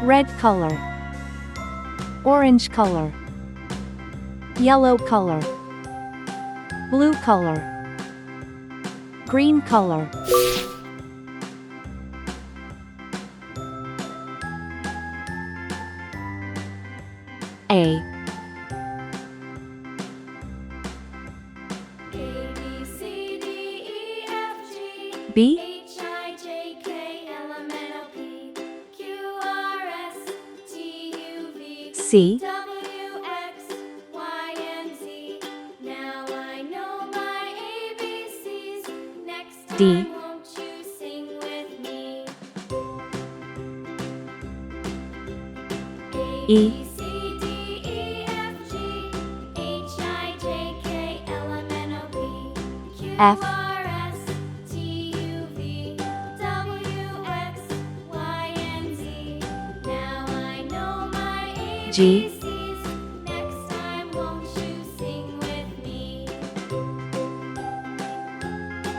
red color, orange color, yellow color, blue color, green color. A, B, C, D, E, F, G, B, H, I, J, K, L, M, N, O, P, Q, R, S, T, U, V, C, W, X, Y, and Z. Now I know my ABCs. Next D, time, won't you sing with me? A, E, B, C, D, E, F, G, H, I, J, K, L, M, N, O, P, Q, F, R, S, T, U, V, W, X, Y, and Z. Now I know my G, ABCs. Next time, won't you sing with me?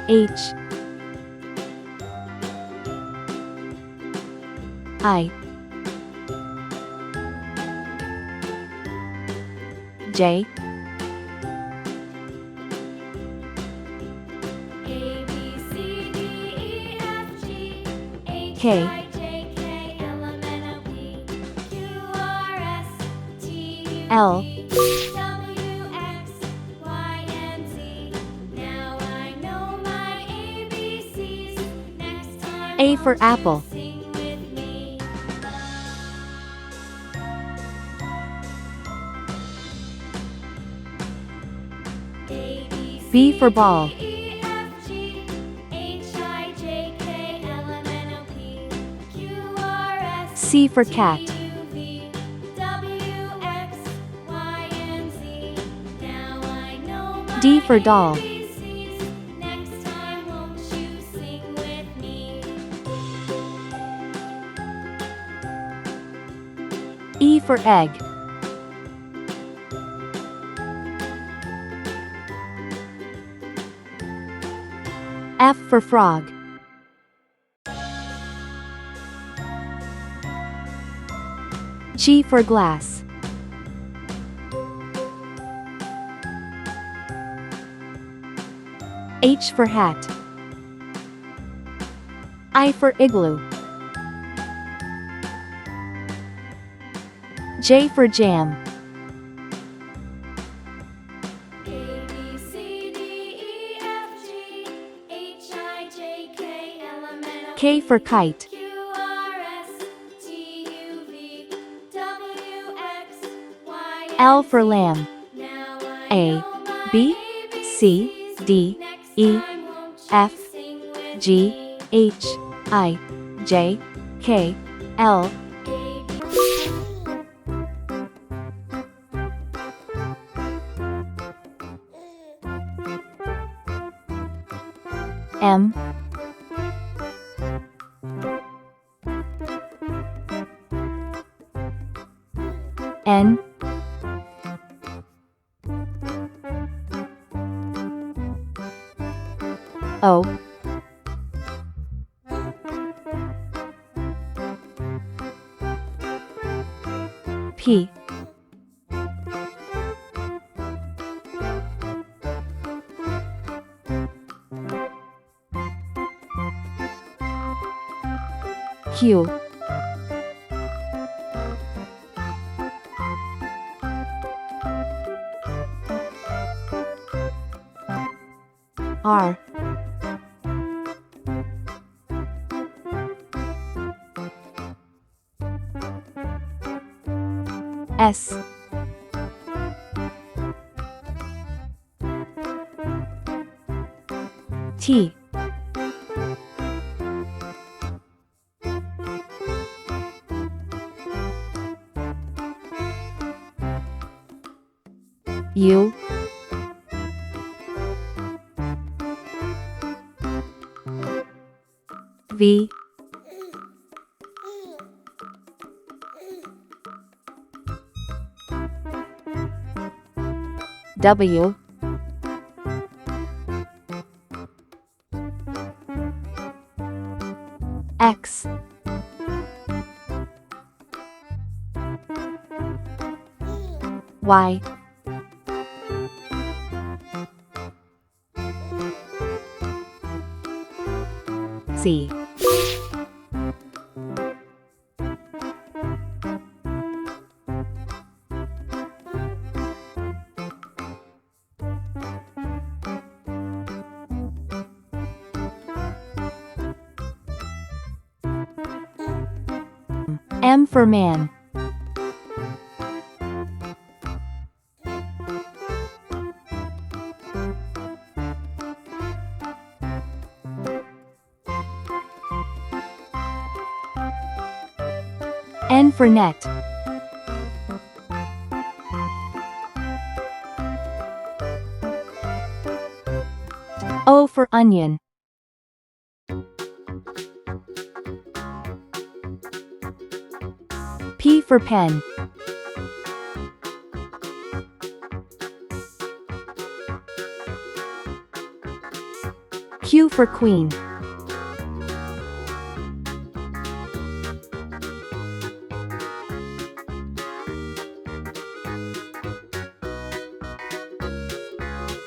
H, I, J, A, B, C, D, E, F, G, H, K, I, J, K, L, M, N, O, P, Q, R, S, T, U, L, V, W, X, Y, and Z. Now I know my ABCs. Next time, A for won't you apple. sing with me? A, B, B C, for ball. D, E, F, G, H, I, J, K, L, M, N, O, P, Q, R, S, C for cat. T, U, V, W, X, Y, and Z. Now I know my D for doll. ABCs. Next time, won't you sing with me? E for egg. F for frog. G for glass. H for hat. I for igloo. J for jam. A, B, C, D, E, F, G, H, I, J, K, L, M, N, O, K for kite. Q, R, S, T, U, V, W, X, Y, and L for Z. lamb. Now I A, know my B, C, ABCs. D, Next E, time, won't you F, sing with G, me? H, I, J, K, L, A, B, M, N, O, P, Q, R, S, T, U, V, W, X, Y, Z, M for man. N for net. O for onion. P for pen. Q for queen.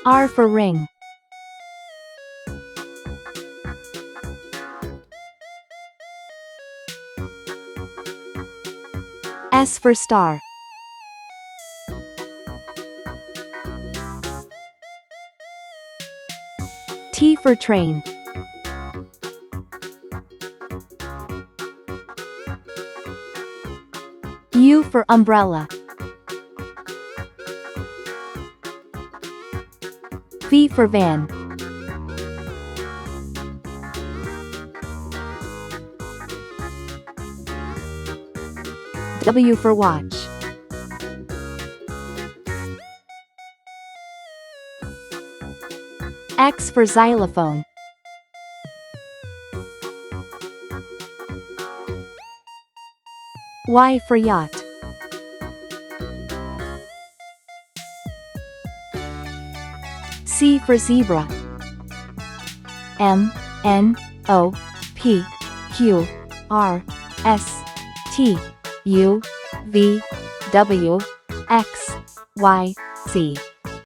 R for ring. S for star. T for train. U for umbrella. V for van. W for watch. X for xylophone. Y for yacht. C for zebra. M, N, O, P, Q, R, S, T, U, V, W, X, Y, Z.